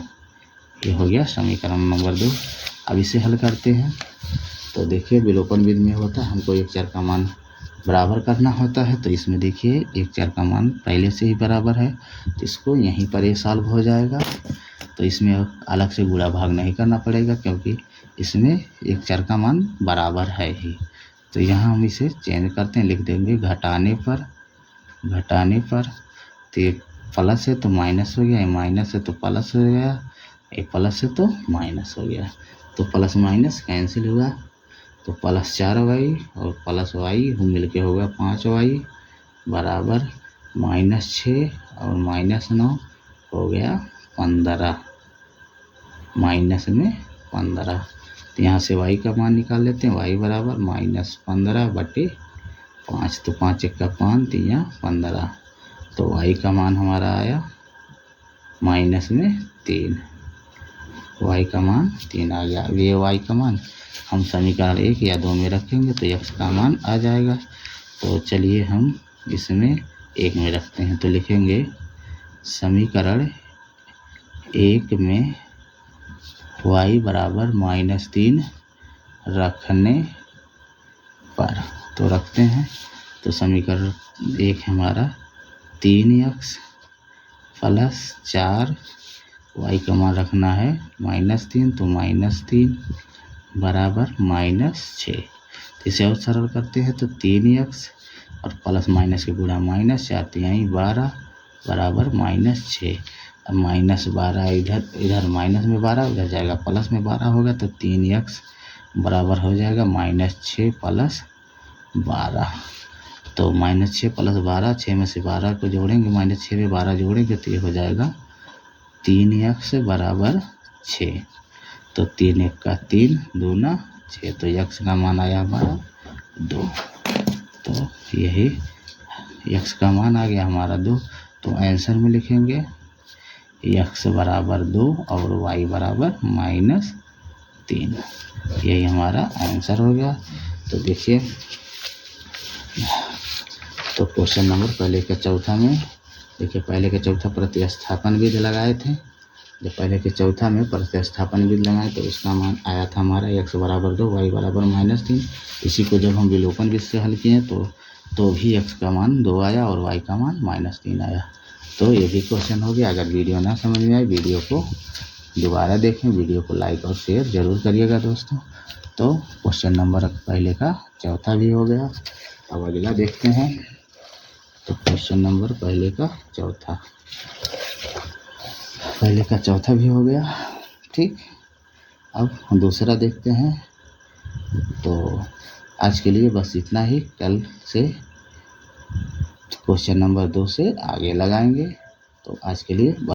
ये हो गया समीकरण नंबर 2। अब इसे हल करते हैं। तो देखिए विलोपन विधि में होता है हमको एक चर का मान बराबर करना होता है। तो इसमें देखिए एक चर का मान पहले से ही बराबर है, तो इसको यहीं पर ये सॉल्व हो जाएगा। तो इसमें अलग से गुणा भाग नहीं करना पड़ेगा, क्योंकि इसमें एक चर का मान बराबर है ही। तो यहाँ हम इसे चेंज करते हैं, लिख देंगे घटाने पर। तो ये प्लस है तो माइनस हो गया, ये माइनस है तो प्लस हो गया, ये प्लस है तो माइनस हो गया। तो प्लस माइनस कैंसिल हुआ, तो + 4y और +y मिल के हो गया 5y बराबर -6 और -9 हो गया 15, माइनस में 15। तो यहाँ से y का मान निकाल लेते हैं। y बराबर -15/5। तो 5 × 5 = 15। तो y का मान हमारा आया -3। y का मान 3 आ गया। ये y का मान हम समीकरण 1 या 2 में रखेंगे तो x का मान आ जाएगा। तो चलिए हम इसमें 1 में रखते हैं। तो लिखेंगे समीकरण 1 में y बराबर -3 रखने पर। तो रखते हैं। तो समीकरण 1 हमारा 3x + 4 y का मान रखना है -3, तो -3 बराबर -6। तो इसे और सरल करते हैं। तो 3x और प्लस माइनस के गुणा -4, तो यहीं 12 बराबर -6। अब -12 इधर माइनस में 12 उधर जाएगा, प्लस में 12 होगा। तो 3x बराबर हो जाएगा -6 + 12। तो -6 + 12, 6 में से 12 को जोड़ेंगे, -6 में 12 जोड़ेंगे तो ये हो जाएगा 3x बराबर 6। तो 3 × 1 = 3, 2 × 6। तो x का मान आया हमारा 2। तो यही x का मान आ गया हमारा 2। तो आंसर में लिखेंगे x बराबर 2 और y बराबर -3। यही हमारा आंसर हो गया। तो देखिए, तो क्वेश्चन नंबर पहले के चौथा में देखिए, पहले के चौथा प्रतिस्थापन विधि लगाए थे। जब पहले के चौथा में प्रतिस्थापन विधि लगाए तो उसका मान आया था हमारा x बराबर 2, y बराबर -3। इसी को जब हम विलोपन विधि से हल किए तो भी x का मान 2 आया और y का मान -3 आया। तो ये भी क्वेश्चन हो गया। अगर वीडियो ना समझ में आए, वीडियो को दोबारा देखें, वीडियो को लाइक और शेयर जरूर करिएगा दोस्तों। तो क्वेश्चन नंबर पहले का चौथा भी हो गया। अब अगला देखते हैं। तो क्वेश्चन नंबर पहले का चौथा भी हो गया। ठीक, अब दूसरा देखते हैं। तो आज के लिए बस इतना ही। कल से क्वेश्चन नंबर 2 से आगे लगाएंगे। तो आज के लिए